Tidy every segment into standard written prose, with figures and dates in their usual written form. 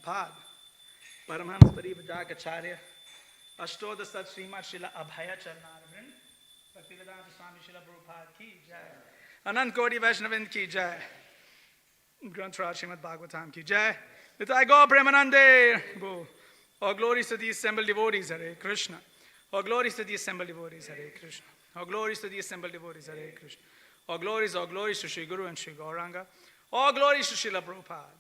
Prabhupada, Paramahamsa Parivrajakacharya, Ashtoda Sat Srimad Srila Abhaya Charnarvrind, Bhaktivedanta Swami Srila Prabhupada ki jai, Anant Koti Vaishnavind ki jai, Granth Raj Srimad Bhagavatam ki jai, Nitai Gaur Premanande, all glories to the assembled devotees, Hare Krishna. All glories to the assembled devotees, Hare Krishna. All glories to the assembled devotees, Hare Krishna. All glories to Sri Guru and Sri Gauranga. All glories to Srila Prabhupada.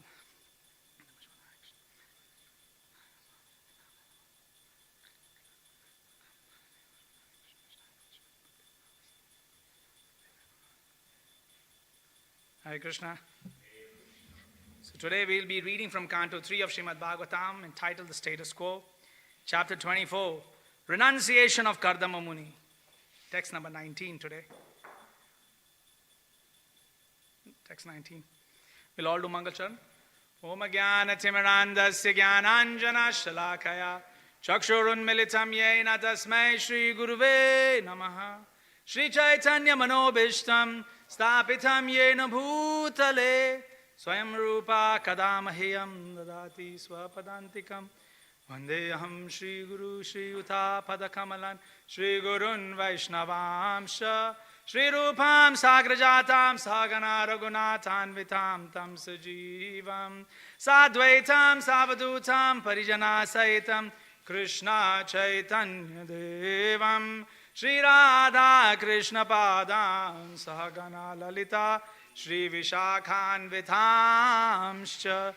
Hare Krishna. So today we will be reading from Canto 3 of Srimad Bhagavatam entitled The Status Quo, Chapter 24, Renunciation of Kardama Muni. Text number 19 today. Text 19. We'll all do Mangal Charan. Om Jnana Timirandasya Jnananjana Shalakaya Chakshurun Militam Yena Tasmai Shri Guruve Namaha Shri Chaitanya Manobishtam Stapitam Yena Bhutale Swayam Rupa Kadamahiyam Dadati Swapadantikam Vandeham Shri Guru Shri Yuta Padakamalan Shri Gurun Vaishnavamsha Shri Rupam Sagrajatam Sagana Raghunathan Vitam Tam Sajivam Sadvaitam Savadutam Parijana Saitam Krishna Chaitanya Devam Shri Radha Krishna Padam Sahagana Lalita Shri Vishakhan Vitamscha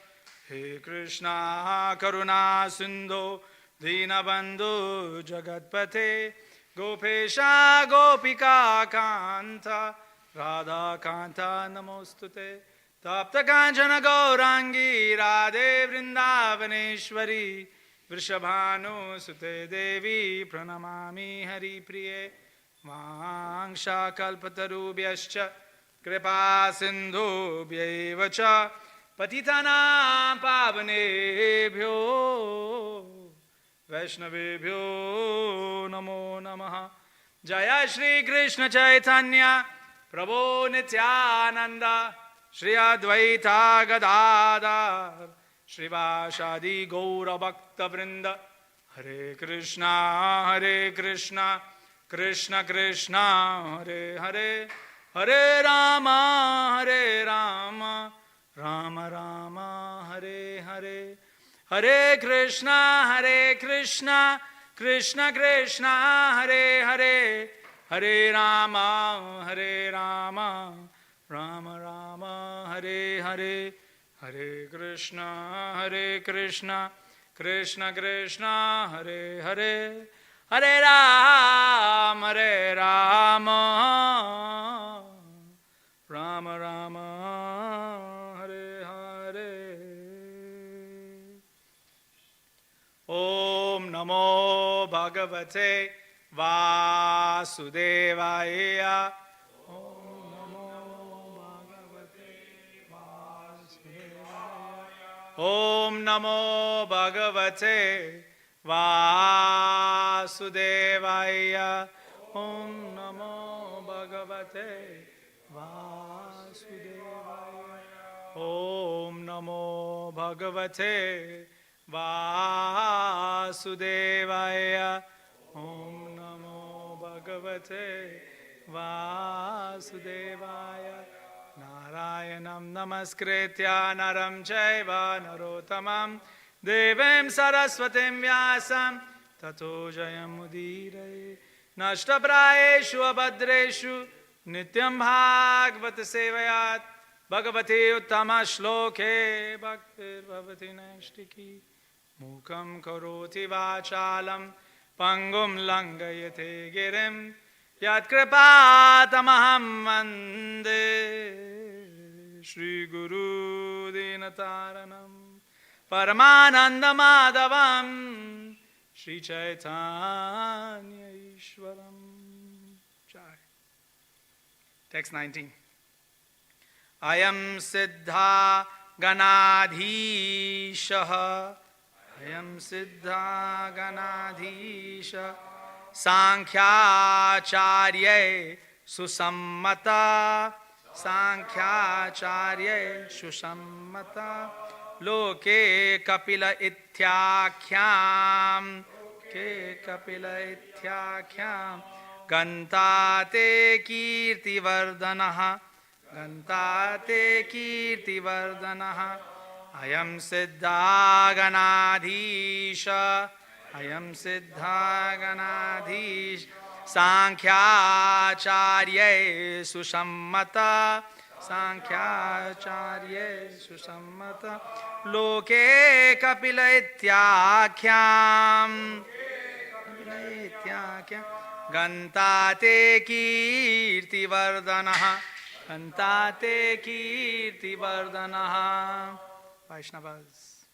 He Krishna Karuna Sindhu Dinabandhu Jagatpate Gopesha Gopika Kanta Radha Kanta Namostute Tapta Kanchana Gaurangi Radhe Vrindavaneshwari Vrishabhanu Sute Devi Pranamami Hari Priye Vangsha Kalpatarubhyascha Kripa Sindhu Bhyaivacha Patitanam Pavanebhyo Vaishnavebhyo Namo Namaha Jaya Shri Krishna Chaitanya Prabhu Nityananda Shri Advaita Gadadhar Shri Vashadi Gaura Bhakta Vrinda Hare Krishna Krishna Krishna Hare Hare Hare Rama Rama Rama Hare Hare Hare Krishna Krishna Krishna Hare Hare Hare Rama Rama Rama Hare Hare Hare Krishna Krishna Krishna Hare Hare Hare Rama Rama Rama Hare Hare Om Namo Bhagavate Vasudevaya Om Namo Bhagavate Vasudevaya Om Namo Bhagavate Vasudevaya Om Namo Bhagavate Vasudevaya Om Namo Bhagavate Vasudevaya Om Namo Bhagavate Vasudevaya Narayanam Namaskritya Naram Chaiva Narottamam Devem Saraswatim Vyasam Tato Jayam Udire Nashtaprayeshu Abhadreshu Nityam Bhagavata Sevayat Bhagavate Uttama Shloke Bhaktir Bhavati Naishtiki Mukam Karoti Vachalam Pangum Langayate Girim Yat Kripatamaham Vande Shri Guru Dinataranam Paramananda Madhavam Shri Chaitanya Ishwaram Jai. Text 19. Ayam Siddha Ganadhisha Ayam Siddha Ganadhisha Sankhya-charya Susammata Sankhya-charya Susammata Loke Kapila Ithyakhyam. Ke Kapila Ithyakhyam. Gantate Kirti Vardhanaha. Gantate Kirti Vardhanaha. Ayam Siddha Ganadhisha. Ayam Siddha Ganadhish. Sankhya-charya susammata. Sankhya-charya susammata. Loke Kapila Ityakhyam. Gantate Kirti Vardhanaha. Gantate Kirti Vardhanaha. Vaishnavas.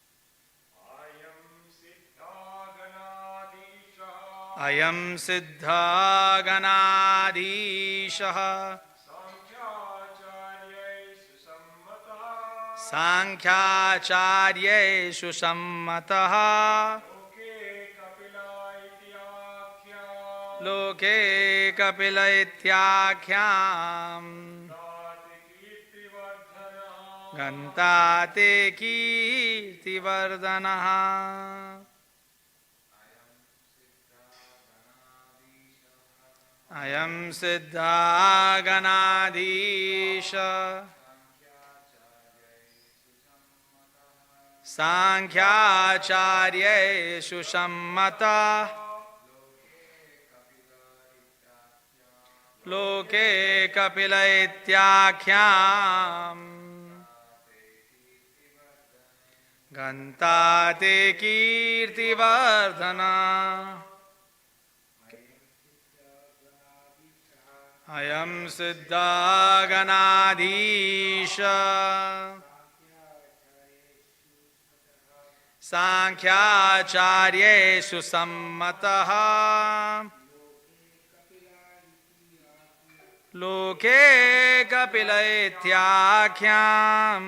Ayam Siddha Ganadhisha. Sankhya-charya susammata. Loke Kapila Ityakhyam. Gantate Kirti Vardhanaha. Ayam Siddha Ganadhisha. Sankhya-charya susammata. Loke Kapila Ityakhyam. Gantate Kirti Vardhana. Ayam Siddha Ganadhisha. Sankhya-charya susammataha. Loke Kapila Ityakhyam.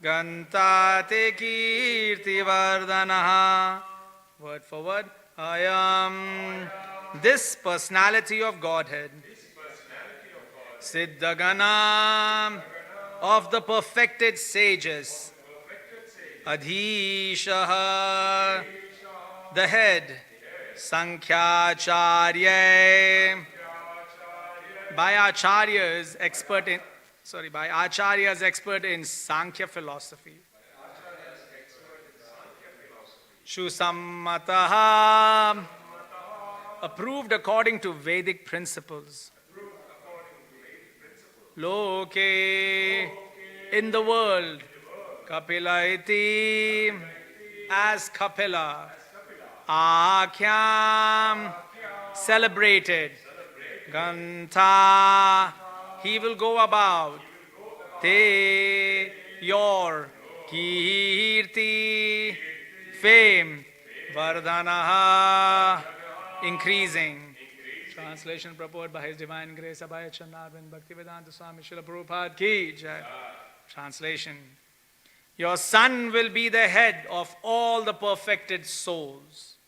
Gantate Kirti Vardhanaha. Word for word. I am this personality of Godhead, Siddhagana, of the perfected sages, Adhishaha, the head, Sankhya-charya, by acharyas expert in Sankhya philosophy. Susammataha, approved according to Vedic principles. Loke, in the world, Kapila iti, as Kapila, Akhyam, celebrated, Ganta, he will go about, Te, your, Kirti, fame, Vardhanaha, increasing. Translation purport by His Divine Grace Abhay Chandarvin Bhaktivedanta Swami Srila Prabhupada Ki Jai. Translation. Your son will be the head of all the perfected souls.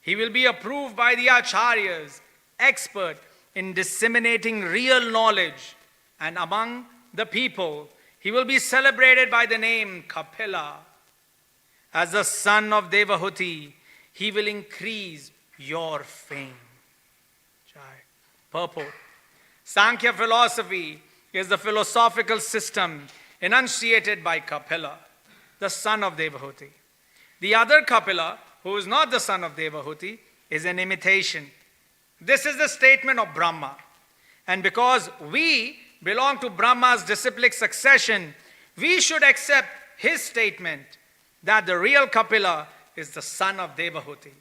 He will be approved by the acharyas, expert in disseminating real knowledge, and among the people, he will be celebrated by the name Kapila. As the son of Devahuti, he will increase your fame. Purport. Sankhya philosophy is the philosophical system enunciated by Kapila, the son of Devahuti. The other Kapila, who is not the son of Devahuti, is an imitation. This is the statement of Brahma. And because we belong to Brahma's disciplic succession, we should accept his statement that the real Kapila is the son of Devahuti,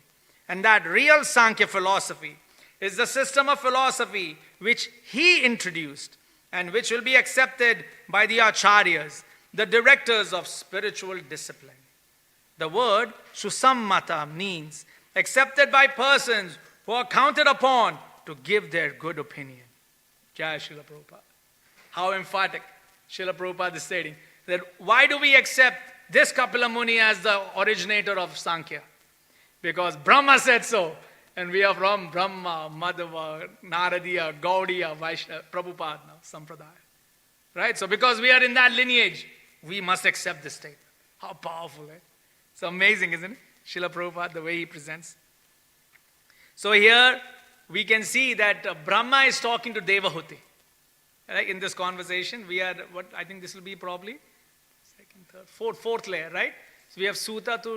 and that real Sankhya philosophy is the system of philosophy which he introduced and which will be accepted by the acharyas, the directors of spiritual discipline. The word susammata means accepted by persons who are counted upon to give their good opinion. Jai Srila Prabhupada. How emphatic Srila Prabhupada is stating that why do we accept this Kapila Muni as the originator of Sankhya? Because Brahma said so. And we are from Brahma, Madhava, Naradiya, Gaudiya, Vaishnava, Prabhupada now, Sampradaya. Right? So because we are in that lineage, we must accept this statement. How powerful, right? It's amazing, isn't it? Srila Prabhupada, the way he presents. So here we can see that Brahma is talking to Devahuti. Right? In this conversation, we are, I think this will be probably second, third, fourth layer, right? So we have Suta to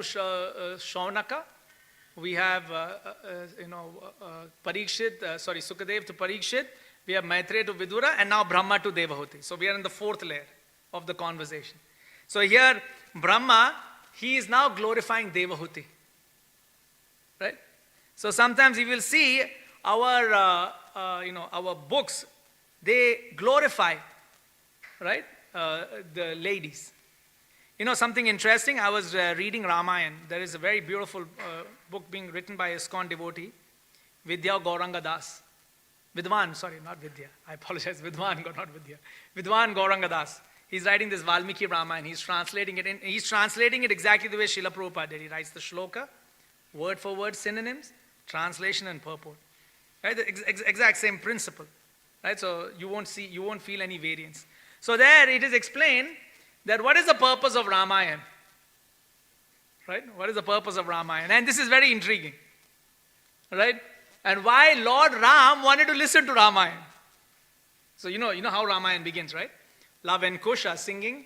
Shaunaka. We have, Sukadev to Parikshit. We have Maitreya to Vidura, and now Brahma to Devahuti. So we are in the fourth layer of the conversation. So here, Brahma, he is now glorifying Devahuti. Right? So sometimes you will see our books, they glorify, right, the ladies. You know, something interesting, I was reading Ramayana. There is a very beautiful book being written by a ISKCON devotee, Vidya Gauranga Das. Vidwan, sorry, not Vidya. I apologize, Vidwan, not Vidya. Vidwan Gauranga Das. He's writing this Valmiki Ramayana. He's translating it exactly the way Srila Prabhupada did. He writes the shloka, word for word synonyms, translation and purport. Right? The exact same principle. Right? So you won't feel any variance. So there it is explained that what is the purpose of Ramayana? Right? What is the purpose of Ramayana? And this is very intriguing. Right? And why Lord Ram wanted to listen to Ramayana. So you know how Ramayana begins, right? Love and Kush are singing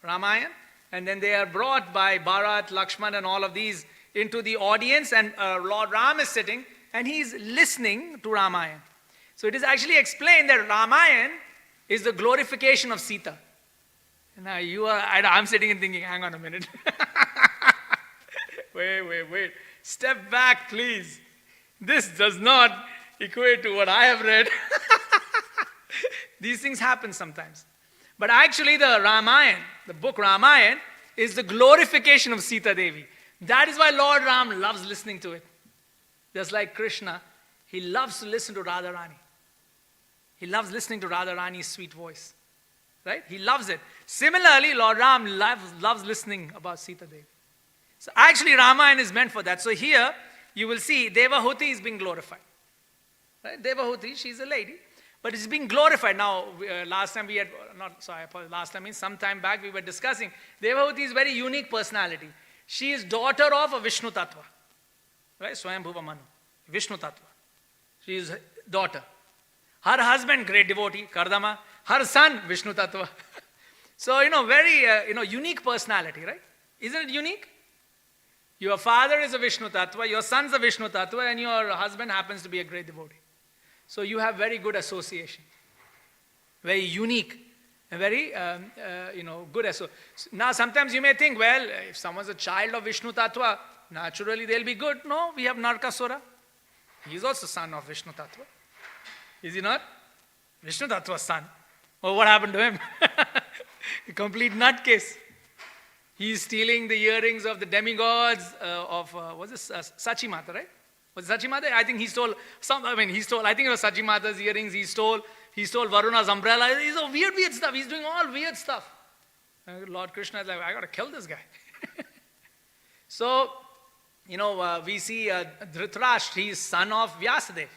Ramayana, and then they are brought by Bharat, Lakshman and all of these into the audience, and Lord Ram is sitting and he is listening to Ramayana. So it is actually explained that Ramayana is the glorification of Sita. Now I'm sitting and thinking, hang on a minute. Wait. Step back, please. This does not equate to what I have read. These things happen sometimes. But actually the Ramayana, the book Ramayana, is the glorification of Sita Devi. That is why Lord Ram loves listening to it. Just like Krishna, he loves to listen to Radharani. He loves listening to Radharani's sweet voice. Right? He loves it. Similarly, Lord Ram loves listening about Sita Devi. So actually Ramayana is meant for that. So here you will see Devahuti is being glorified. Right? Devahuti, she's a lady. But it's being glorified. Now, some time back we were discussing, Devahuti is a very unique personality. She is daughter of a Vishnu Tattva. Right? Swayambhuva Manu. Vishnu Tattva. She is daughter. Her husband, great devotee, Kardama. Her son, Vishnu Tattva. So, very, unique personality, right? Isn't it unique? Your father is a Vishnu Tattva, your son's a Vishnu Tattva, and your husband happens to be a great devotee. So you have very good association, very unique, and very, good association. Now sometimes you may think, well, if someone's a child of Vishnu Tattva, naturally they'll be good. No, we have Narkasura. He is also son of Vishnu Tattva. Is he not? Vishnu Tattva's son. Oh, what happened to him? A complete nutcase. He is stealing the earrings of the demigods Sachimata, right? Was it Sachimata? I think he stole I think it was Sachimata's earrings. He stole Varuna's umbrella. He's a weird stuff. He's doing all weird stuff. Lord Krishna is like, I got to kill this guy. So, we see Dhritarashtra, he is son of Vyasadeva.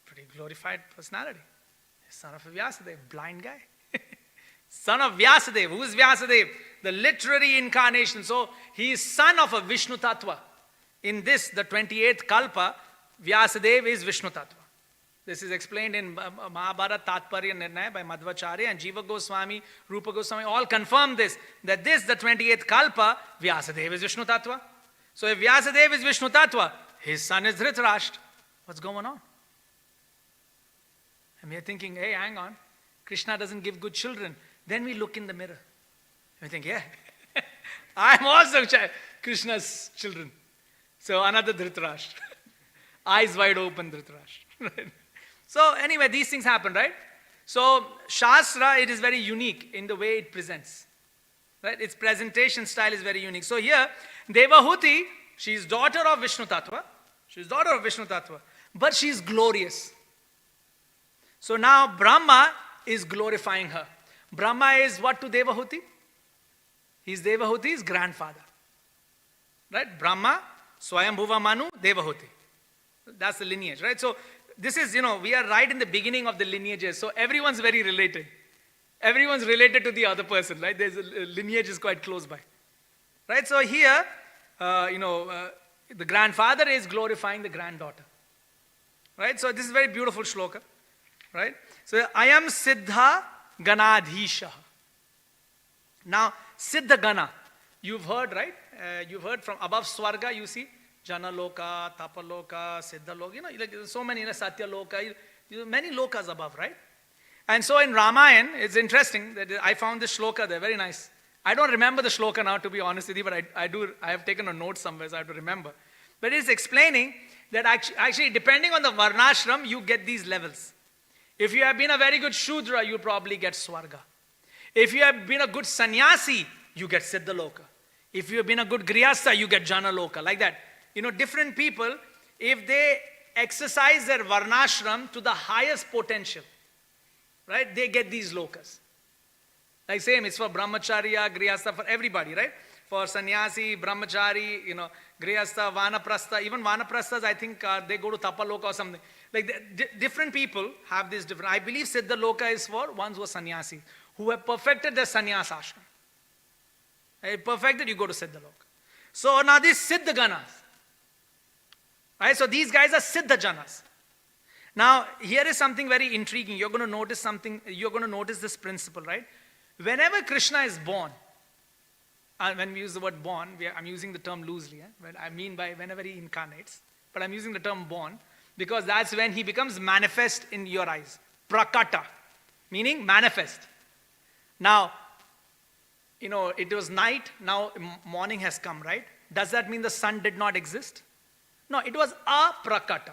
Pretty glorified personality. Son of Vyasadeva, blind guy. Son of Vyasadeva. Who is Vyasadeva? The literary incarnation. So, he is son of a Vishnu Tattva. In this, the 28th Kalpa, Vyasadeva is Vishnu Tattva. This is explained in Mahabharata Tatparya Nirnaya by Madhvacharya, and Jiva Goswami, Rupa Goswami all confirm this, that this, the 28th Kalpa, Vyasadeva is Vishnu Tattva. So if Vyasadeva is Vishnu Tattva, his son is Dhritarashtra. What's going on? And we are thinking, hey, hang on, Krishna doesn't give good children. Then we look in the mirror. And we think, yeah, I'm also Krishna's children. So another Dhritarashtra. Eyes wide open Dhritarashtra. So anyway, these things happen, right? So Shastra, it is very unique in the way it presents. Right? Its presentation style is very unique. So here, Devahuti, she is daughter of Vishnu Tattva. She is daughter of Vishnu Tattva. But she is glorious. So now Brahma is glorifying her. Brahma is what to Devahuti? He is Devahuti's grandfather. Right? Brahma, Swayambhuva Manu, Devahuti. That's the lineage, right? So this is, we are right in the beginning of the lineages, so everyone's very related. Everyone's related to the other person, right? There's a lineage is quite close by. Right? So here, the grandfather is glorifying the granddaughter. Right? So this is very beautiful shloka. Right? So, Ayam Siddha Ganadhisha. Now, Siddha Gana, you've heard, right? You've heard from above Swarga, you see, Jana Loka, Tapa Loka, Siddha Loka, like so many, Satya Loka, many lokas above, right? And so in Ramayana, it's interesting that I found this shloka there, very nice. I don't remember the shloka now, to be honest with you, but I have taken a note somewhere, so I have to remember. But it's explaining that actually depending on the varnashram, you get these levels. If you have been a very good Shudra, you probably get Swarga. If you have been a good sannyasi, you get Siddha Loka. If you have been a good Grihastha, you get Jana Loka, like that. Different people, if they exercise their varnashram to the highest potential, right, they get these lokas. Like same, it's for brahmacharya, grihastha, for everybody, right? For sannyasi, brahmachari, grihastha, vanaprastha, even vanaprasthas, I think they go to tapaloka or something. Like different people have this different. I believe Siddha Loka is for ones who are sannyasi, who have perfected their sannyas ashram. Perfected, you go to Siddha Loka. So now these Siddha Ganas, right? So these guys are Siddha Janas. Now here is something very intriguing. You're going to notice something. You're going to notice this principle, right? Whenever Krishna is born, when we use the word born, I'm using the term loosely. But I mean by whenever he incarnates. But I'm using the term born because that's when he becomes manifest in your eyes. Prakata, meaning manifest. Now, it was night, now morning has come, right? Does that mean the sun did not exist? No, it was aprakata.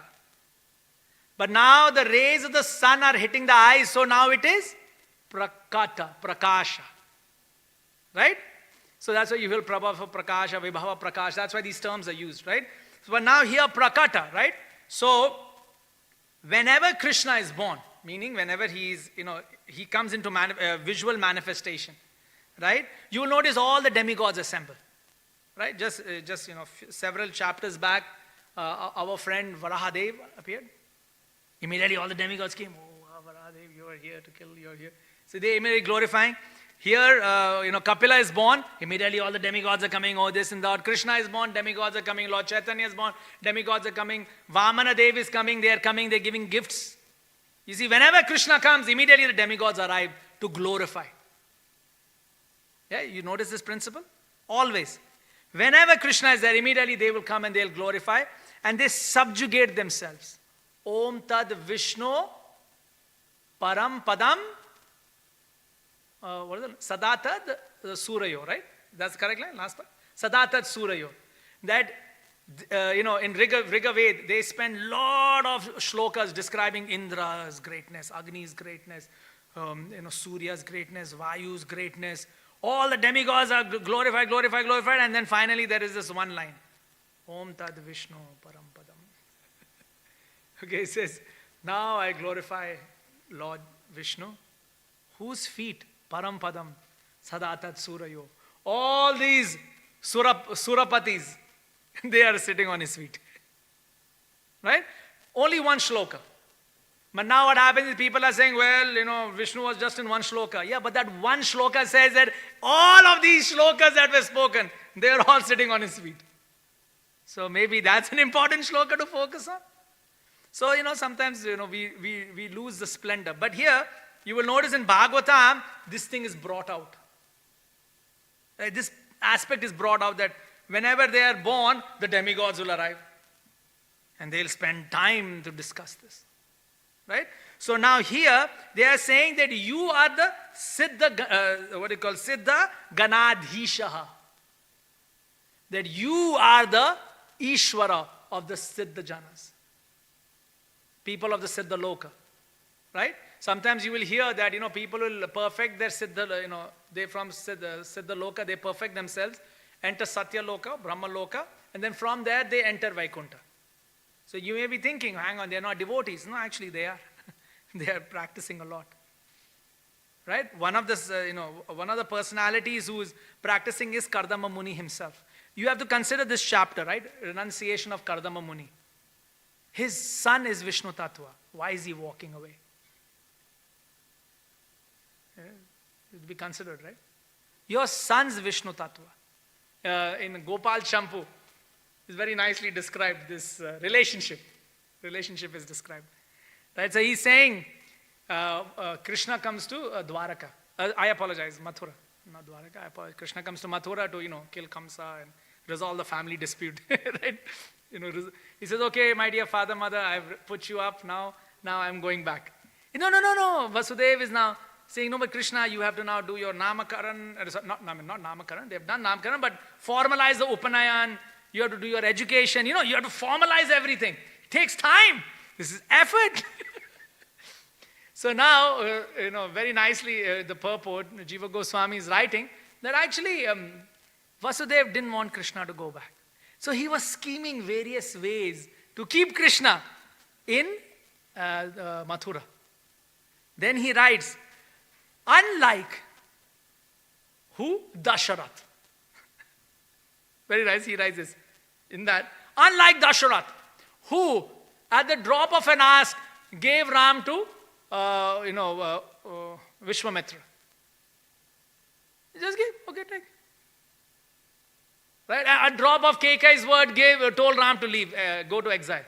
But now the rays of the sun are hitting the eyes, so now it is prakata, prakasha. Right? So that's why you will Prabha for prakasha, vibhava prakasha. That's why these terms are used, right? So, but now here prakata, right? So whenever Krishna is born, meaning whenever he comes into visual manifestation, right? You will notice all the demigods assemble, right? Just several chapters back, our friend Varahadev appeared. Immediately all the demigods came. Oh, Varahadev, you are here to kill. You are here. So they immediately glorifying. Here, Kapila is born. Immediately all the demigods are coming. Oh, this and that. Krishna is born. Demigods are coming. Lord Chaitanya is born. Demigods are coming. Vamana Dev is coming. They are coming. They're giving gifts. You see, whenever Krishna comes, immediately the demigods arrive to glorify. Yeah, you notice this principle? Always. Whenever Krishna is there, immediately they will come and they'll glorify. And they subjugate themselves. Om Tad Vishnu Param Padam what is it? Sadatad Surayo, right? That's the correct line, last part. Sadatad Surayo. That, in Riga Ved, they spend lot of shlokas describing Indra's greatness, Agni's greatness, Surya's greatness, Vayu's greatness. All the demigods are glorified, and then finally there is this one line. Om Tad Vishnu Param Padam. Okay, it says, now I glorify Lord Vishnu, whose feet, Param Padam, Sadatat Surayo. All these Surapatis, they are sitting on his feet. Right? Only one shloka. But now what happens is people are saying, well, Vishnu was just in one shloka. Yeah, but that one shloka says that all of these shlokas that were spoken, they are all sitting on his feet. So maybe that's an important shloka to focus on. So, sometimes, we lose the splendor. But here, you will notice in Bhagavatam, this thing is brought out. This aspect is brought out that whenever they are born, the demigods will arrive. And they'll spend time to discuss this. Right? So now here, they are saying that you are the Siddha, Siddha Ganadhishaha. That you are the Ishvara of the Siddha Janas. People of the Siddha Loka. Right? Sometimes you will hear that, people will perfect their Siddha, they from Siddha Loka, they perfect themselves, enter Satya Loka, Brahma Loka, and then from there they enter Vaikuntha. So you may be thinking, hang on, they're not devotees. No, actually they are. They are practicing a lot. Right? One of the personalities who is practicing is Kardama Muni himself. You have to consider this chapter, right? Renunciation of Kardama Muni. His son is Vishnu Tattva. Why is he walking away? It will be considered, right? Your son's Vishnu Tattva. In Gopal Champu, is very nicely described, this relationship. Relationship is described. Right? So he's saying, Krishna comes to Dwaraka. I apologize, Mathura. Not Dwaraka, I apologize. Krishna comes to Mathura to, kill Kamsa and resolve the family dispute. Right? He says, okay, my dear father, mother, I've put you up now I'm going back. No. Vasudeva is now saying, no, but Krishna, you have to now do your Namakaran. Not Namakaran, they have done Namakaran, but formalize the Upanayan. You have to do your education. You have to formalize everything. It takes time. This is effort. So now, very nicely, the purport, Jiva Goswami is writing that actually Vasudeva didn't want Krishna to go back. So he was scheming various ways to keep Krishna in Mathura. Then he writes, unlike who? Dasharath. Very nice, he writes this. In that, unlike Dasharath, who at the drop of an ask gave Ram to Vishwamitra. He just gave, okay, take. Right? A drop of Kekai's word told Ram to leave, go to exile.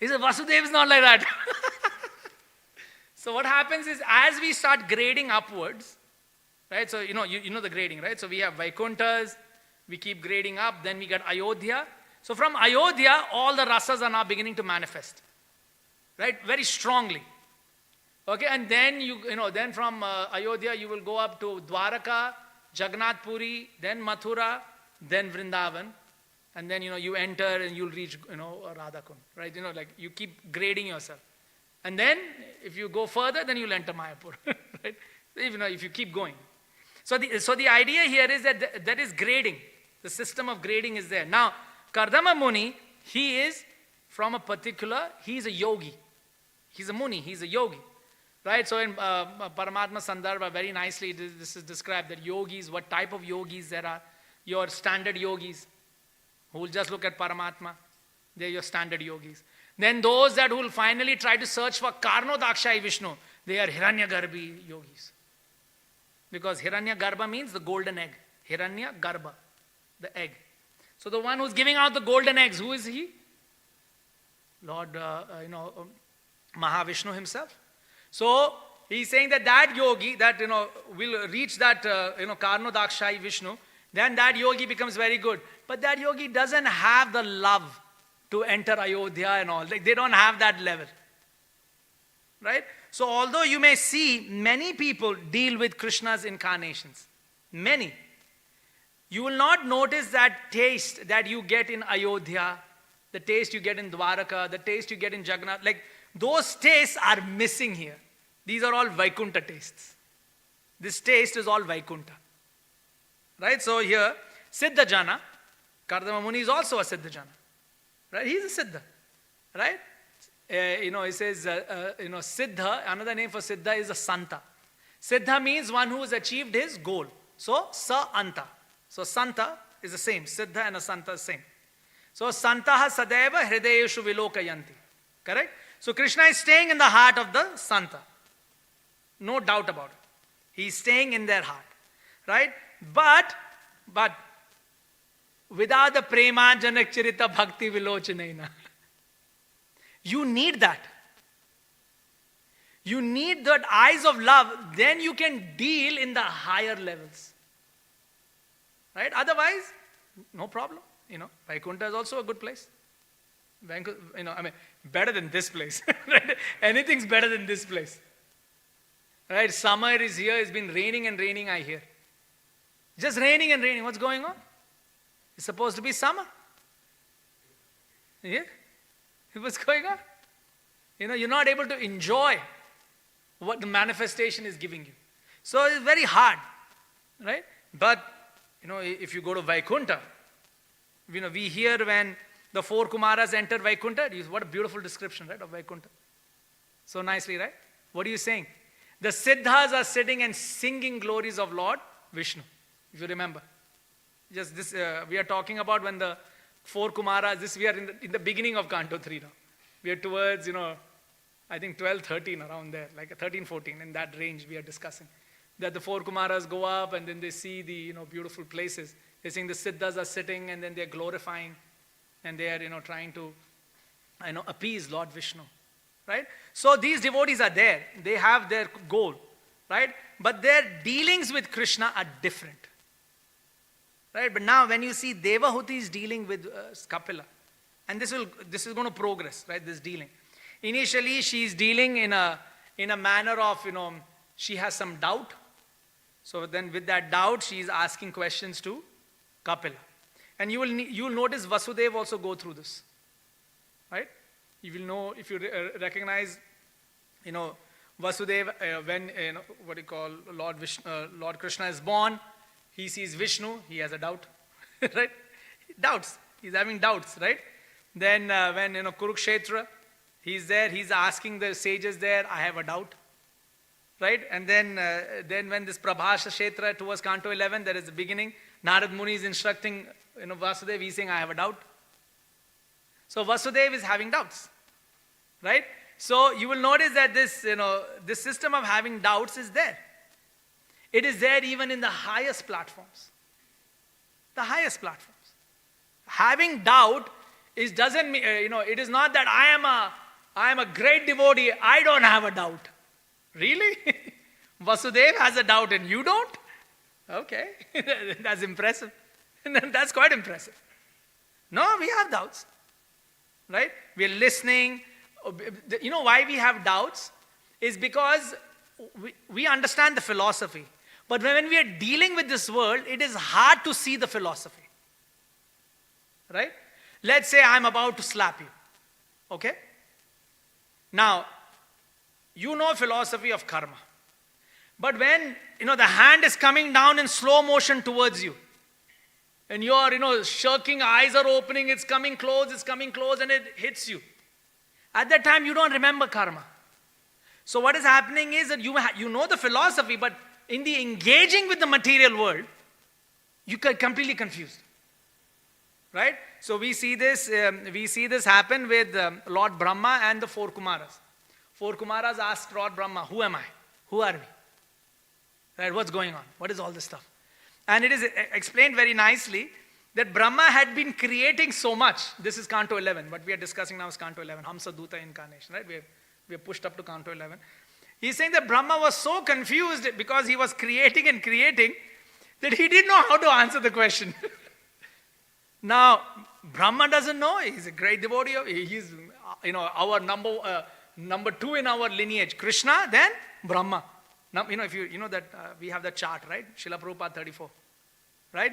He said, Vasudeva is not like that. So what happens is, as we start grading upwards, right? So you know the grading, right? So we have Vaikunthas, we keep grading up, then we get Ayodhya. So from Ayodhya, all the rasas are now beginning to manifest, right? Very strongly. Okay, and then then from Ayodhya you will go up to Dwaraka, Jagannath Puri, then Mathura, then Vrindavan, and then you enter and you'll reach Radhakund, right? Like you keep grading yourself, and then if you go further, then you'll enter Mayapur, right? If you keep going. So the idea here is that that is grading. The system of grading is there. Now, Kardama Muni, he is from a particular, he's a yogi. He's a Muni, he's a yogi. Right? So in Paramatma Sandarbha, very nicely this is described that yogis, what type of yogis there are. Your standard yogis, who will just look at Paramatma. They're your standard yogis. Then those that will finally try to search for Karnodakshai Vishnu, they are Hiranyagarbhi yogis. Because Hiranyagarbha means the golden egg. Hiranyagarbha, the egg. So the one who's giving out the golden eggs, who is he? Lord, Mahavishnu himself. So he's saying that yogi that will reach that Karnodakshai Vishnu, then that yogi becomes very good. But that yogi doesn't have the love to enter Ayodhya and all. Like they don't have that level. Right? So although you may see many people deal with Krishna's incarnations, many, you will not notice that taste that you get in Ayodhya, the taste you get in Dwaraka, the taste you get in Jagannath. Like those tastes are missing here. These are all Vaikuntha tastes. This taste is all Vaikuntha. Right? So here, Siddha Jana, Kardama Muni is also a Siddha Jana. Right? He's a Siddha. Right? He says, Siddha, another name for Siddha is a Santa. Siddha means one who has achieved his goal. So, Sa Anta. So, Santa is the same. Siddha and a Santa is the same. So, Santaha Sadeva Hridayeshu Vilokayanti. Correct? So, Krishna is staying in the heart of the Santa. No doubt about it. He's staying in their heart. Right? But, without the Premanjanak Charita Bhakti Vilochanaina. You need that. You need that eyes of love, then you can deal in the higher levels. Right? Otherwise, no problem. Vaikuntha is also a good place. Better than this place. Right? Anything's better than this place. Right? Summer is here, it's been raining and raining, I hear. Just raining and raining. What's going on? It's supposed to be summer. Yeah? What's going on? You're not able to enjoy what the manifestation is giving you. So it's very hard, right? But, if you go to Vaikuntha, we hear when the 4 Kumaras enter Vaikuntha, what a beautiful description, right, of Vaikuntha. So nicely, right? What are you saying? The Siddhas are sitting and singing glories of Lord Vishnu, if you remember. Just this, we are talking about when the 4 Kumaras, we are in the beginning of Canto 3 now. We are towards, I think 12, 13 around there, like 13, 14, in that range we are discussing. That the four Kumaras go up and then they see the, beautiful places. They're saying the Siddhas are sitting and then they're glorifying and they are, trying to, appease Lord Vishnu, right? So these devotees are there. They have their goal, right? But their dealings with Krishna are different, right? But now when you see Devahuti is dealing with Kapila, and this is going to progress, right? This dealing. Initially, she is dealing in a manner of, she has some doubt. So then with that doubt, she is asking questions to Kapila. And you will notice Vasudeva also go through this, right? You will know, if you recognize, Vasudeva, when, Lord Krishna is born, he sees Vishnu, he has a doubt, right? Doubts. He's having doubts, right? Then when, Kurukshetra, he's there, he's asking the sages there, I have a doubt. Right? And then when this Prabhasha Kshetra towards Canto 11, there is the beginning. Narad Muni is instructing, Vasudeva, he's saying, I have a doubt. So Vasudeva is having doubts. Right? So you will notice that this, this system of having doubts is there. It is there even in the highest platforms. The highest platforms. Having doubt doesn't mean, it is not that I am a great devotee, I don't have a doubt. Really? Vasudeva has a doubt and you don't? Okay, that's impressive. That's quite impressive. No, we have doubts, right? We are listening. You know why we have doubts? Is because we understand the philosophy. But when we are dealing with this world, it is hard to see the philosophy. Right? Let's say I'm about to slap you. Okay? Now, you know philosophy of karma. But when, the hand is coming down in slow motion towards you, and you are, shirking, eyes are opening, it's coming close, and it hits you. At that time, you don't remember karma. So what is happening is that you know the philosophy, but in the engaging with the material world, you get completely confused. Right? So we see this happen with Lord Brahma and the four Kumaras. Four Kumaras asked Lord Brahma, who am I? Who are we? Right? What's going on? What is all this stuff? And it is explained very nicely that Brahma had been creating so much. This is Canto 11. What we are discussing now is Canto 11, Hamsa Duta incarnation. Right? We have pushed up to Canto 11. He's saying that Brahma was so confused because he was creating and creating that he didn't know how to answer the question. Now, Brahma doesn't know. He's a great devotee. He's, our number two in our lineage. Krishna, then Brahma. Now, if you know that we have that chart, right? Srila Prabhupada 34. Right?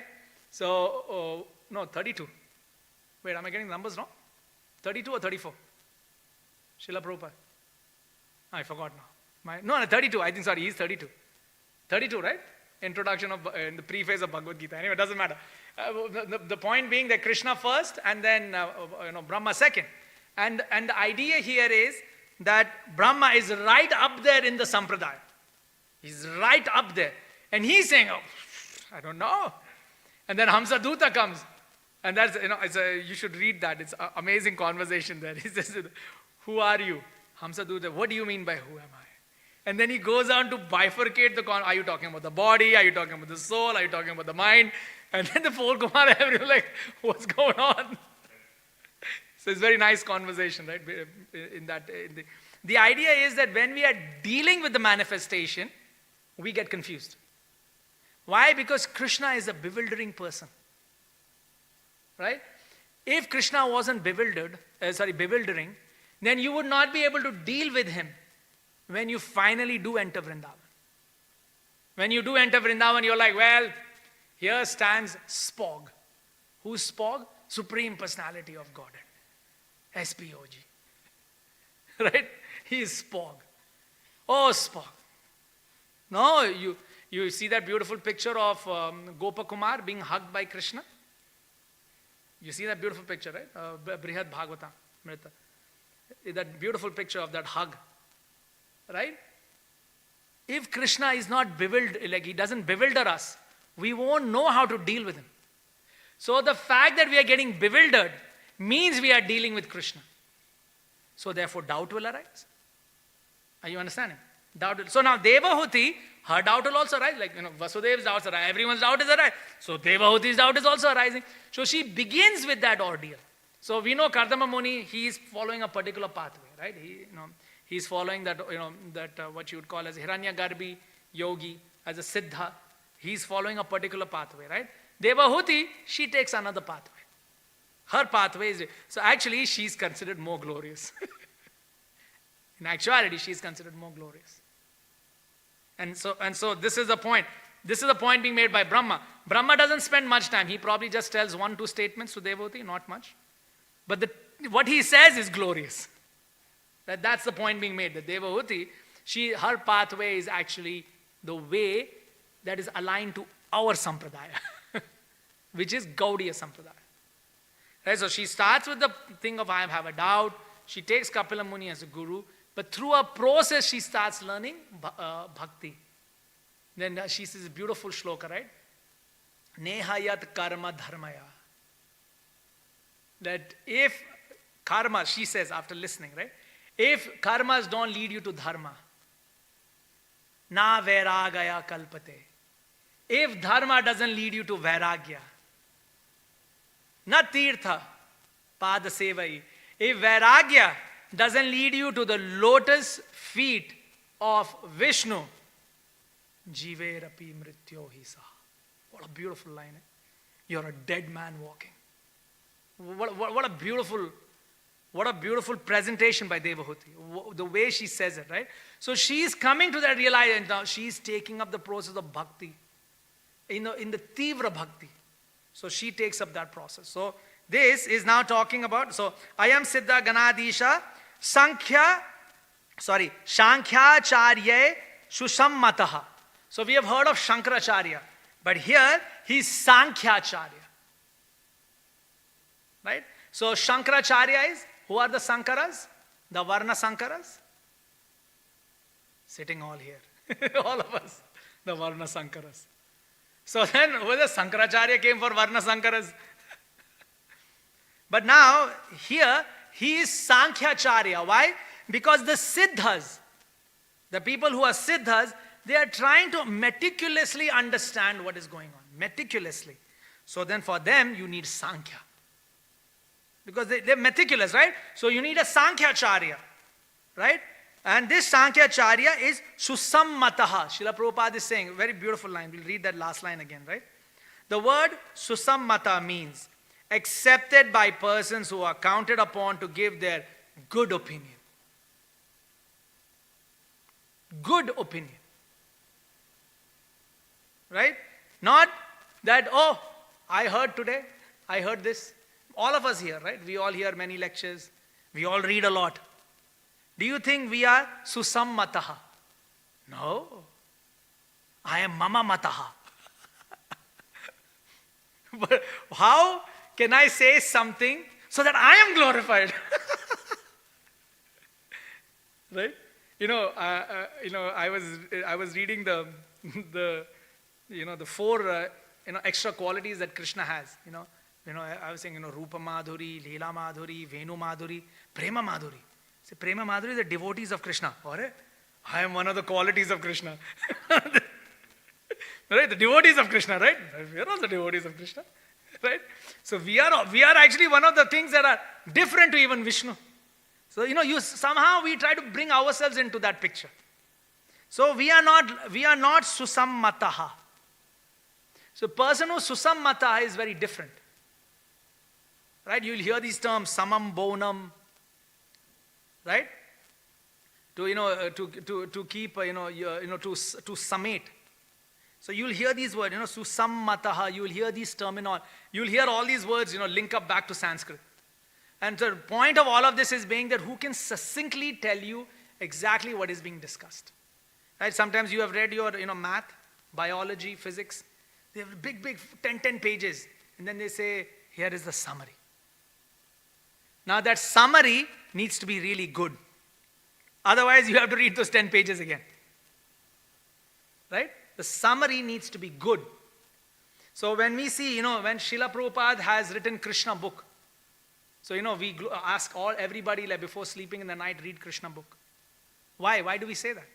So, no, 32. Wait, am I getting the numbers wrong? 32 or 34? Srila Prabhupada. I forgot now. No, 32. I think, sorry, he's 32. 32, right? Introduction of, in the preface of Bhagavad Gita. Anyway, it doesn't matter. The point being that Krishna first and then, Brahma second. And the idea here is that Brahma is right up there in the Sampradaya. He's right up there. And he's saying, I don't know. And then Hamsa Duta comes. And that's, you should read that. It's an amazing conversation there. He says, who are you? Hamsa Duta, what do you mean by who am I? And then he goes on to bifurcate the are you talking about the body? Are you talking about the soul? Are you talking about the mind? And then the four Kumara, everyone like, what's going on? So it's a very nice conversation, right? The idea is that when we are dealing with the manifestation, we get confused. Why? Because Krishna is a bewildering person. Right? If Krishna wasn't bewildering, then you would not be able to deal with him when you finally do enter Vrindavan. When you do enter Vrindavan, you're like, well, here stands Spog. Who's Spog? Supreme Personality of Godhead. SPOG. Right? He is Spog. Oh, Spog. No, you see that beautiful picture of Gopakumar being hugged by Krishna? You see that beautiful picture, right? Brihad Bhagavata, Mrita. That beautiful picture of that hug. Right? If Krishna is not bewildered, like he doesn't bewilder us, we won't know how to deal with him. So the fact that we are getting bewildered means we are dealing with Krishna. So therefore doubt will arise. Are you understanding? Doubt. So now Devahuti, her doubt will also arise. Like, Vasudev's doubts arise. Everyone's doubt is arising. So Devahuti's doubt is also arising. So she begins with that ordeal. So we know Kardama Muni, he is following a particular pathway, right? He's following that, what you would call as Hiranyagarbhi yogi, as a Siddha. He's following a particular pathway, right? Devahuti, she takes another pathway. Her pathway is, so actually she's considered more glorious. In actuality, she's considered more glorious. And so this is the point. This is the point being made by Brahma. Brahma doesn't spend much time. He probably just tells 1-2 statements to Devahuti, not much. But what he says is glorious. That's the point being made. That Devahuti, her pathway is actually the way that is aligned to our sampradaya, which is Gaudiya sampradaya. Right? So she starts with the thing of I have a doubt. She takes Kapila Muni as a guru. But through a process, she starts learning bhakti. Then she says a beautiful shloka, right? Nehayat karma dharmaya. That if karma, she says after listening, right? If karmas don't lead you to dharma, na vairagaya kalpate. If dharma doesn't lead you to vairagya, na tirtha pada sevai. If vairagya doesn't lead you to the lotus feet of Vishnu, jiverapi mrityo hi sa. What a beautiful line. You're a dead man walking. What a beautiful presentation by Devahuti. The way she says it, right? So she is coming to that realization now. She is taking up the process of bhakti. In the tivra bhakti. So she takes up that process. So this is now talking about, so Ayam Siddha Ganadisha Shankhya-charye Shusammataha. So we have heard of Shankaracharya. But here, he's Sankhya-charya. Right? So Shankaracharya is, who are the Sankaras? The Varna Sankaras? Sitting all here. All of us. The Varna Sankaras. So then, whether Sankaracharya came for Varna Sankaras? But now, here, he is Sankhya-charya. Why? Because the Siddhas, the people who are Siddhas, they are trying to meticulously understand what is going on. Meticulously. So then for them, you need Sankhya. Because they're meticulous, right? So you need a Sankhya-charya. Right? And this Sankhya-charya is Susammataha. Srila Prabhupada is saying, very beautiful line. We'll read that last line again, right? The word Susammata means accepted by persons who are counted upon to give their good opinion. Good opinion. Right? Not that, oh, I heard today, I heard this. All of us here, right? We all hear many lectures. We all read a lot. Do you think we are Susammataha? No. I am Mama Mataha. But how can I say something so that I am glorified? Right? I was reading the 4 extra qualities that Krishna has. I was saying, Rupa Madhuri, Leela Madhuri, Venu Madhuri, Prema Madhuri. So Prema Madhuri is the devotees of Krishna. I am one of the qualities of Krishna. Right? The devotees of Krishna, right? We are all the devotees of Krishna. Right? So we are actually one of the things that are different to even Vishnu. So, somehow we try to bring ourselves into that picture. So we are not Susammataha. So a person who's Susammataha is very different. Right? You'll hear these terms, samam bonam. Right? To keep, to summate. So you'll hear these words, Susammataha, you'll hear these terminology. You'll hear all these words, link up back to Sanskrit. And the point of all of this is being that who can succinctly tell you exactly what is being discussed. Right? Sometimes you have read your, math, biology, physics. They have big 10 pages. And then they say, here is the summary. Now that summary needs to be really good. Otherwise, you have to read those 10 pages again. Right? The summary needs to be good. So when we see, when Srila Prabhupada has written Krishna book, So, we ask everybody like before sleeping in the night, read Krishna book. Why? Why do we say that?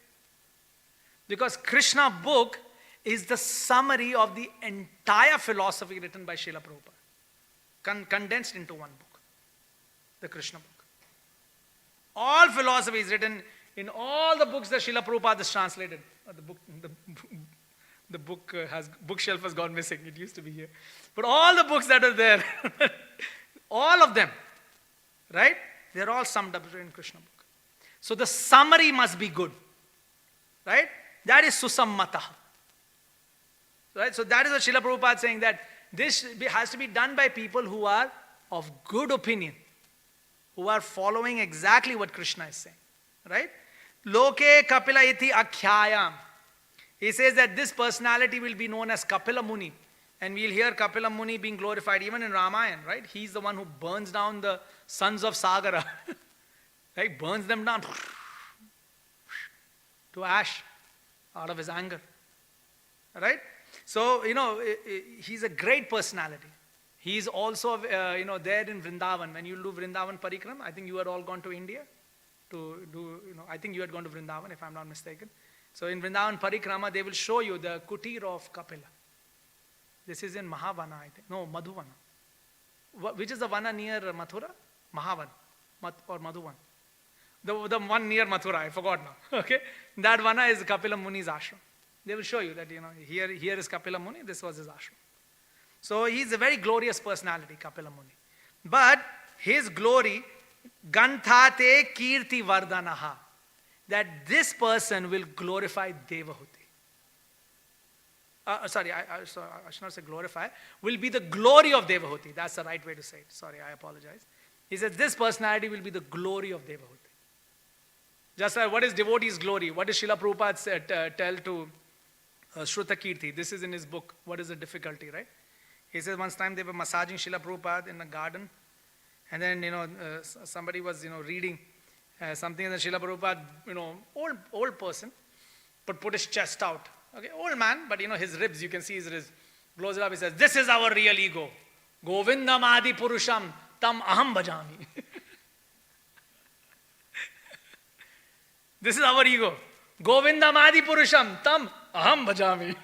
Because Krishna book is the summary of the entire philosophy written by Srila Prabhupada. Condensed into one book. The Krishna book. All philosophy is written in all the books that Srila Prabhupada has translated. The bookshelf has gone missing. It used to be here. But all the books that are there, all of them, right? They're all summed up in Krishna book. So the summary must be good. Right? That is susammata. Right? So that is what Srila Prabhupada is saying, that this has to be done by people who are of good opinion, who are following exactly what Krishna is saying. Right? Loke Kapila iti akhyayam. He says that this personality will be known as Kapila Muni. And we'll hear Kapila Muni being glorified even in Ramayana, right? He's the one who burns down the sons of Sagara. Right? Burns them down to ash out of his anger. Right? So, he's a great personality. He's also, there in Vrindavan. When you do Vrindavan Parikrama, I think you had all gone to India to do, I think you had gone to Vrindavan if I'm not mistaken. So in Vrindavan Parikrama, they will show you the kutir of Kapila. This is in Mahavana, I think. No, Madhuvana. Which is the vana near Mathura? Mahavan or Madhuvan. The one near Mathura, I forgot now. Okay? That vana is Kapila Muni's ashram. They will show you that, here is Kapila Muni, this was his ashram. So he's a very glorious personality, Kapila Muni. But his glory, Ganthate Kirti Vardanaha, that this person will glorify Devahuti. I should not say glorify, will be the glory of Devahuti. That's the right way to say it. Sorry, I apologize. He says this personality will be the glory of Devahuti. Just like what is devotee's glory? What does Srila Prabhupada tell to Shruta Kirti? This is in his book, What is the Difficulty, right? He says once time they were massaging Srila Prabhupada in a garden, and then, somebody was, reading something, and then Srila Prabhupada, old person, but put his chest out. Okay, old man, but his ribs, you can see his ribs. Blows it up, he says, this is our real ego. Govindam adi purusham tam aham bhajami. This is our ego. Govindam adi purusham tam aham bhajami.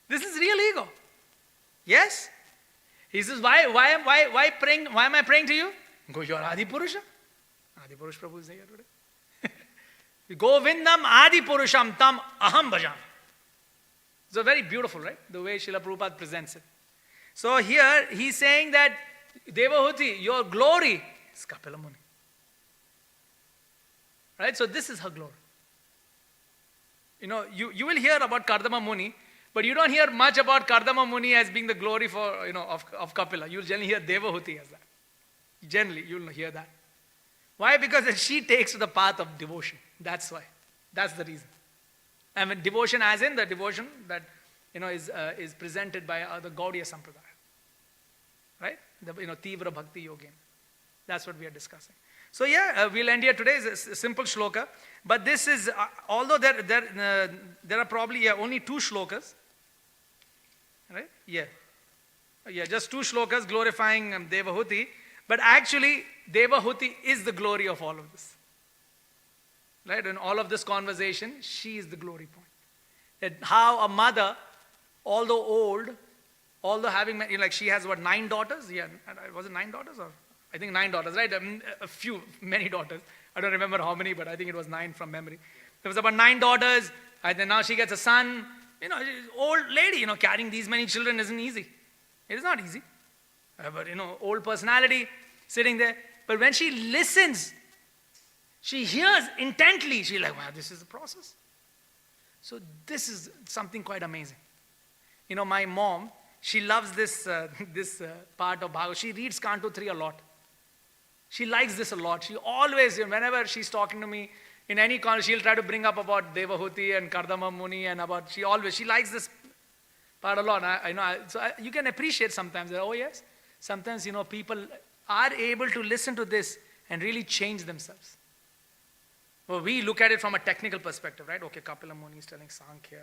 This is real ego. Yes? He says, why praying? Why am I praying to you? Go, you're Adi Purusha. Adi Purush Prabhu is here today. Govindam Adi Purusham tam aham bhajami. So very beautiful, right? The way Srila Prabhupada presents it. So here he's saying that Devahuti, your glory is Kapila Muni. Right? So this is her glory. You will hear about Kardama Muni, but you don't hear much about Kardama Muni as being the glory for, of Kapila. You'll generally hear Devahuti as that. Generally, you'll hear that. Why? Because she takes to the path of devotion. That's why. That's the reason. And when devotion as in the devotion that, is presented by the Gaudiya Sampradaya. Right? The, Tivra Bhakti Yogin. That's what we are discussing. So we'll end here today. It's a simple shloka. But this is, although there are probably only 2 shlokas. Right? Just 2 shlokas glorifying Devahuti. But actually, Devahuti is the glory of all of this. Right? In all of this conversation, she is the glory point. That how a mother, although old, although having, she has 9 daughters? Yeah, was it 9 daughters? Or I think 9 daughters, right? Many daughters. I don't remember how many, but I think it was 9 from memory. There was about 9 daughters, and then now she gets a son. Old lady, carrying these many children isn't easy. It is not easy. But, old personality sitting there. But when she listens, she hears intently. She's like, wow, this is the process. So this is something quite amazing. My mom, she loves this part of Bhagavad. She reads Canto 3 a lot. She likes this a lot. She always, whenever she's talking to me, in any conversation, she'll try to bring up about Devahuti and Kardama Muni and about, she likes this part a lot. You can appreciate sometimes that, oh yes, sometimes, people are able to listen to this and really change themselves. Well, we look at it from a technical perspective, right? Okay, Kapila Muni is telling Sankhya,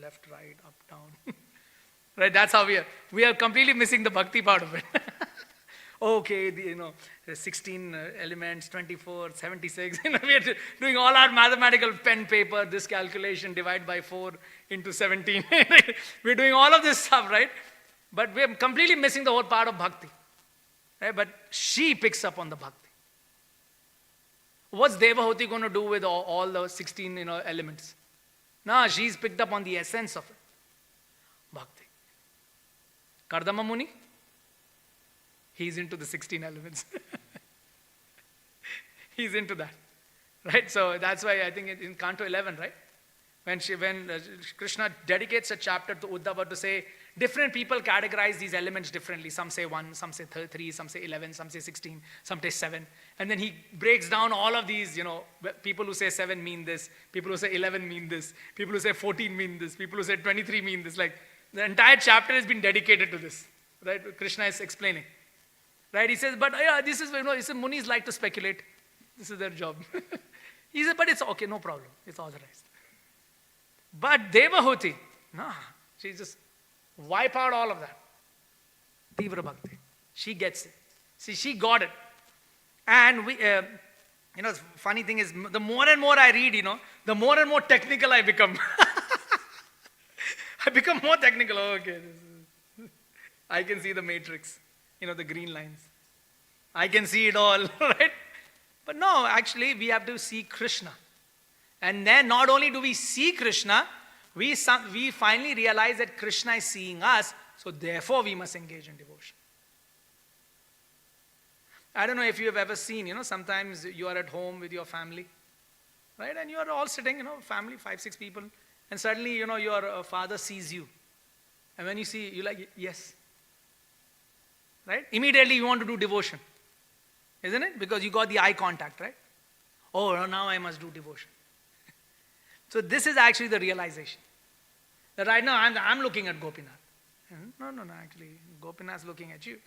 left, right, up, down. Right, that's how we are. We are completely missing the bhakti part of it. Okay, the 16 elements, 24, 76. We are doing all our mathematical pen paper, this calculation, divide by 4 into 17. We're doing all of this stuff, right? But we're completely missing the whole part of bhakti. Right? But she picks up on the bhakti. What's Devahuti going to do with all the 16 elements? No, she's picked up on the essence of it. Bhakti. Kardama Muni, he's into the 16 elements. He's into that. Right? So that's why I think in Canto 11, right? When Krishna dedicates a chapter to Uddhava to say, different people categorize these elements differently. Some say 1, some say 3, some say 11, some say 16, some say 7. And then he breaks down all of these, people who say 7 mean this, people who say 11 mean this, people who say 14 mean this, people who say 23 mean this. Like, the entire chapter has been dedicated to this. Right? Krishna is explaining. Right? He says, but this is, he said, Munis like to speculate. This is their job. He said, but it's okay, no problem. It's authorized. But Devahuti, no, she just wipe out all of that. Tivra Bhakti. She gets it. See, she got it. And the funny thing is, the more and more I read, the more and more technical I become. I become more technical. Oh, okay. I can see the matrix, the green lines. I can see it all, right? But no, actually, we have to see Krishna. And then not only do we see Krishna, we finally realize that Krishna is seeing us, so therefore we must engage in devotion. I don't know if you have ever seen, sometimes you are at home with your family, right? And you are all sitting, family, 5, 6 people, and suddenly, your father sees you. And when you see, you're like, yes. Right? Immediately you want to do devotion. Isn't it? Because you got the eye contact, right? Oh, now I must do devotion. So this is actually the realization. That right now I'm looking at Gopinath. No, actually Gopinath is looking at you.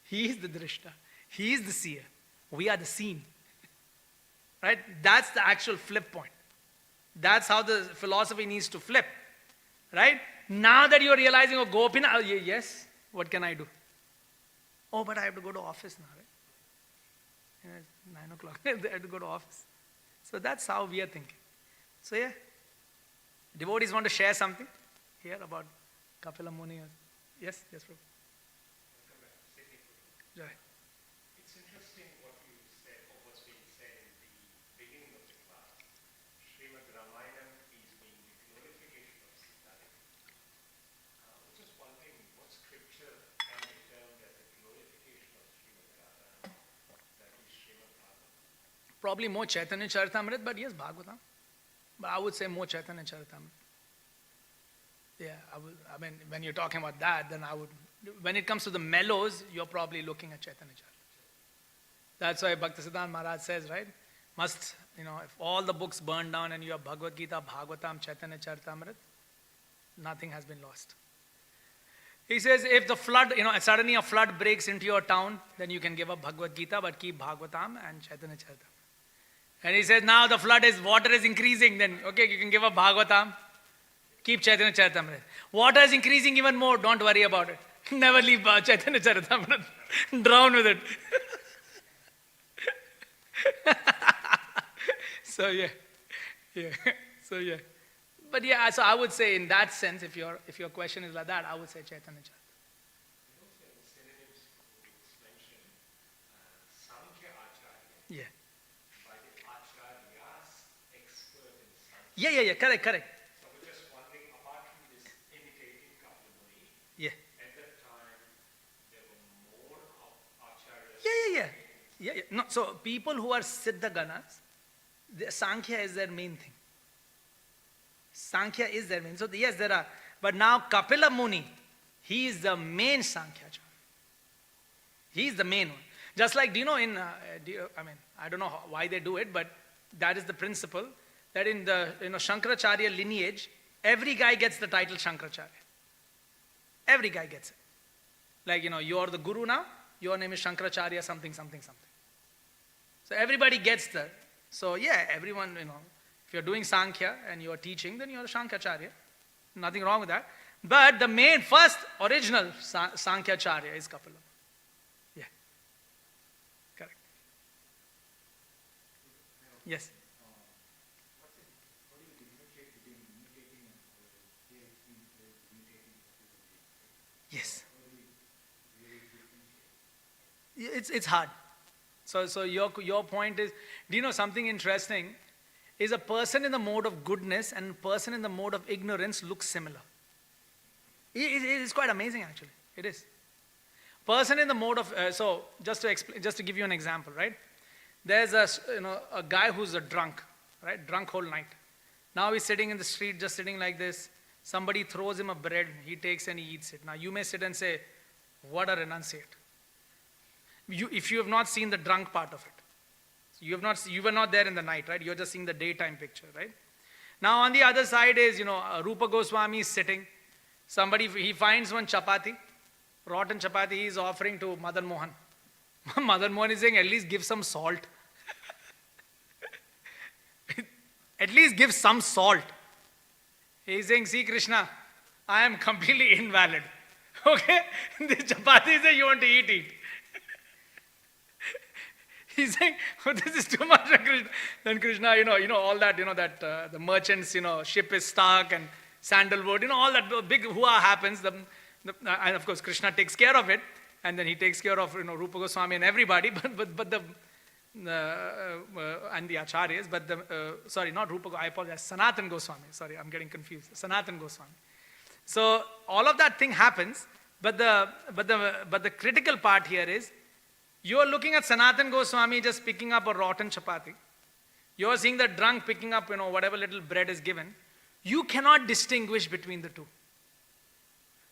He is the drishta. He is the seer. We are the seen. Right? That's the actual flip point. That's how the philosophy needs to flip. Right? Now that you're realizing, oh, Gopinath, yes, what can I do? Oh, but I have to go to office now, right? It's 9 o'clock. I have to go to office. So that's how we are thinking. So yeah, devotees want to share something here about Kapila Muni. Yes, Prabhu. Jai. It's interesting what you said, or what's being said in the beginning of the class. Srimad Ramayana is being the glorification of Sita. I was just wondering what scripture can be termed as the glorification of Srimad Radha, that is Srimad Bhagavatam. Probably more Chaitanya Charitamrita, but yes, Bhagavatam. But I would say more Chaitanya Charitamrita. Yeah, when you're talking about that, then when it comes to the mellows, you're probably looking at Chaitanya Charitamrita. That's why Bhaktisiddhanta Maharaj says, right? If all the books burn down and you have Bhagavad Gita, Bhagavatam, Chaitanya Charitamrita, nothing has been lost. He says, if the flood, suddenly a flood breaks into your town, then you can give up Bhagavad Gita, but keep Bhagavatam and Chaitanya Charitamrita. And he says, now the water is increasing, then, okay, you can give up Bhagavatam, keep Chaitanya Charitamrita. Water is increasing even more, don't worry about it. Never leave Chaitanya Charitamrita. Drown with it. So yeah. But yeah, so I would say in that sense, if your question is like that, I would say Chaitanya Charitamrita. Yeah. Yeah, correct. So I was just wondering, apart from this imitating Kapila Muni, yeah. At that time, there were more acharyas. Yeah. No, so people who are Siddha Ganas, Sankhya is their main thing. Sankhya is their main. So yes, there are. But now Kapila Muni, he is the main Sankhya. He is the main one. Just like, I don't know why they do it, but that is the principle. That in the Shankaracharya lineage, every guy gets the title Shankaracharya. Every guy gets it. Like, you're the guru now, your name is Shankaracharya something. So everybody gets that. So yeah, everyone, if you're doing Sankhya and you're teaching, then you're a Shankaracharya. Nothing wrong with that. But the main, first, original Sankhya-charya is Kapila. Yeah. Yes. How do you differentiate between imitating and imitating? Yes. How do we really differentiate? It's hard. So your point is, do you know something interesting? Is a person in the mode of goodness and a person in the mode of ignorance look similar. It is quite amazing actually. It is. Person in the mode of, so just to give you an example, right? There's a guy who's a drunk, right? Drunk whole night. Now he's sitting in the street, just sitting like this. Somebody throws him a bread, he takes and he eats it. Now you may sit and say, what a renunciate. If you have not seen the drunk part of it. You were not there in the night, right? You're just seeing the daytime picture, right? Now on the other side is, Rupa Goswami is sitting. He finds one chapati, rotten chapati, he is offering to Madan Mohan. Madan Mohan is saying, at least give some salt. At least give some salt. He is saying, see Krishna, I am completely invalid. Okay? The chapati is you want to eat it. He's saying, oh, this is too much. Then Krishna, all that, that the merchants, ship is stuck and sandalwood, all that big hua happens. And of course, Krishna takes care of it. And then he takes care of, Rupa Goswami and everybody. But the, and the acharyas, but sorry, not Rupa, I apologize, Sanatan Goswami. Sorry, I'm getting confused. Sanatan Goswami. So all of that thing happens. But the critical part here is, you are looking at Sanatan Goswami just picking up a rotten chapati. You are seeing the drunk picking up, whatever little bread is given. You cannot distinguish between the two.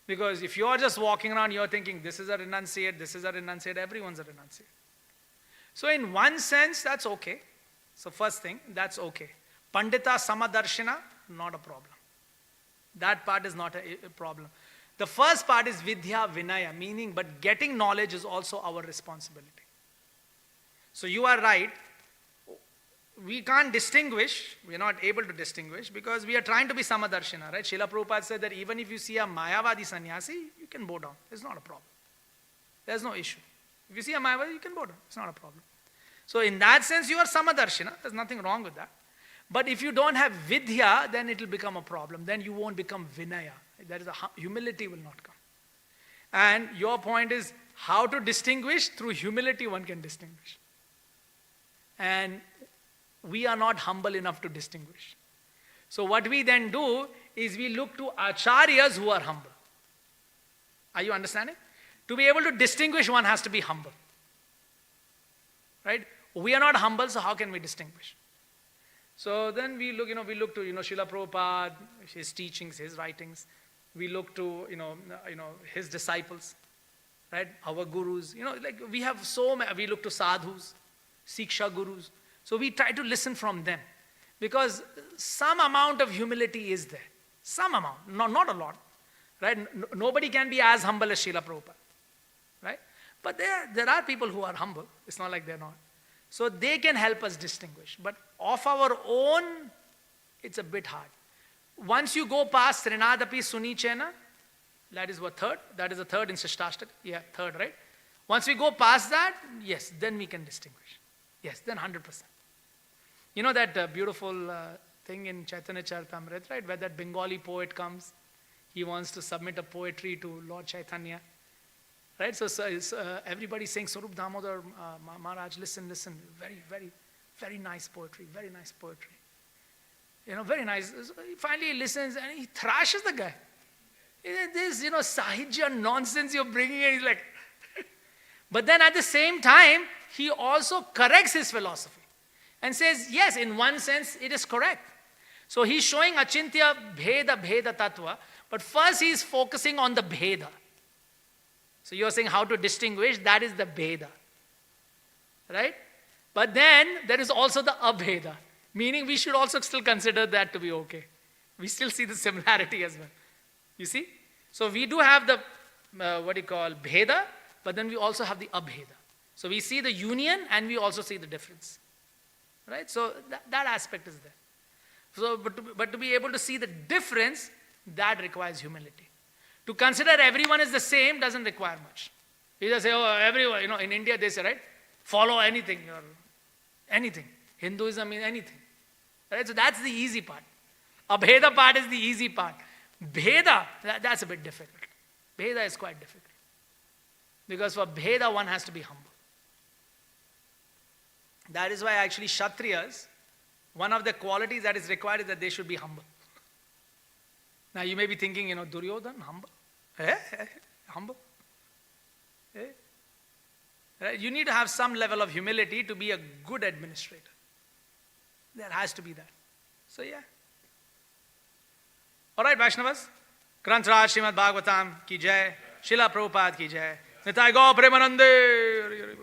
Because if you are just walking around, you are thinking, this is a renunciate, everyone's a renunciate. So in one sense, that's okay. So first thing, that's okay. Pandita Samadarshina, not a problem. That part is not a problem. The first part is Vidya Vinaya, meaning, but getting knowledge is also our responsibility. So you are right. We can't distinguish, we're not able to distinguish because we are trying to be Samadarshina, right? Srila Prabhupada said that even if you see a Mayavadi sannyasi, you can bow down. It's not a problem. There's no issue. If you see a Mayavadi, you can bow down. It's not a problem. So in that sense, you are Samadarshina. There's nothing wrong with that. But if you don't have Vidya, then it will become a problem. Then you won't become Vinaya. That is, humility will not come. And your point is how to distinguish. Through humility one can distinguish. And we are not humble enough to distinguish. So what we then do is we look to acharyas who are humble. Are you understanding? To be able to distinguish, one has to be humble. Right? We are not humble, so how can we distinguish? So then we look to, Srila Prabhupada, his teachings, his writings. We look to, his disciples, right? Our gurus. We have we look to sadhus, siksha gurus. So we try to listen from them. Because some amount of humility is there. Some amount, not a lot. Right? Nobody can be as humble as Srila Prabhupada. Right? But there are people who are humble. It's not like they're not. So they can help us distinguish. But of our own, it's a bit hard. Once you go past Srinadapi Sunichena, that is what third? That is the third in Shishtashtak. Yeah, third, right? Once we go past that, yes, then we can distinguish. Yes, then 100%. You know that beautiful thing in Chaitanya Charitamrita, right? Where that Bengali poet comes. He wants to submit a poetry to Lord Chaitanya. Right? So everybody saying, Sarup Damodar Maharaj, listen. Very, very, very nice poetry. Very nice poetry. Very nice. So finally he listens and he thrashes the guy. This, Sahijya nonsense you're bringing in. He's like, but then at the same time, he also corrects his philosophy and says, yes, in one sense, it is correct. So he's showing Achintya Bheda Tattva, but first he's focusing on the Bheda. So you're saying how to distinguish, that is the Bheda. Right? But then there is also the Abheda, meaning we should also still consider that to be okay. We still see the similarity as well. You see? So we do have the, Bheda, but then we also have the Abheda. So we see the union and we also see the difference. Right? So that aspect is there. So, but to be able to see the difference, that requires humility. To consider everyone is the same doesn't require much. You just say, oh, everyone, in India they say, right? Follow anything or anything. Hinduism means anything. Right? So that's the easy part. Abheda part is the easy part. Bheda, that's a bit difficult. Bheda is quite difficult. Because for Bheda, one has to be humble. That is why actually Kshatriyas, one of the qualities that is required is that they should be humble. Now you may be thinking, Duryodhan, humble? Humble? Right? You need to have some level of humility to be a good administrator. There has to be that. So yeah. Alright, Vaishnavas. Granth Raj Srimad Bhagavatam ki jai. Srila Prabhupada ki jai. Nitai Gaur Premanande.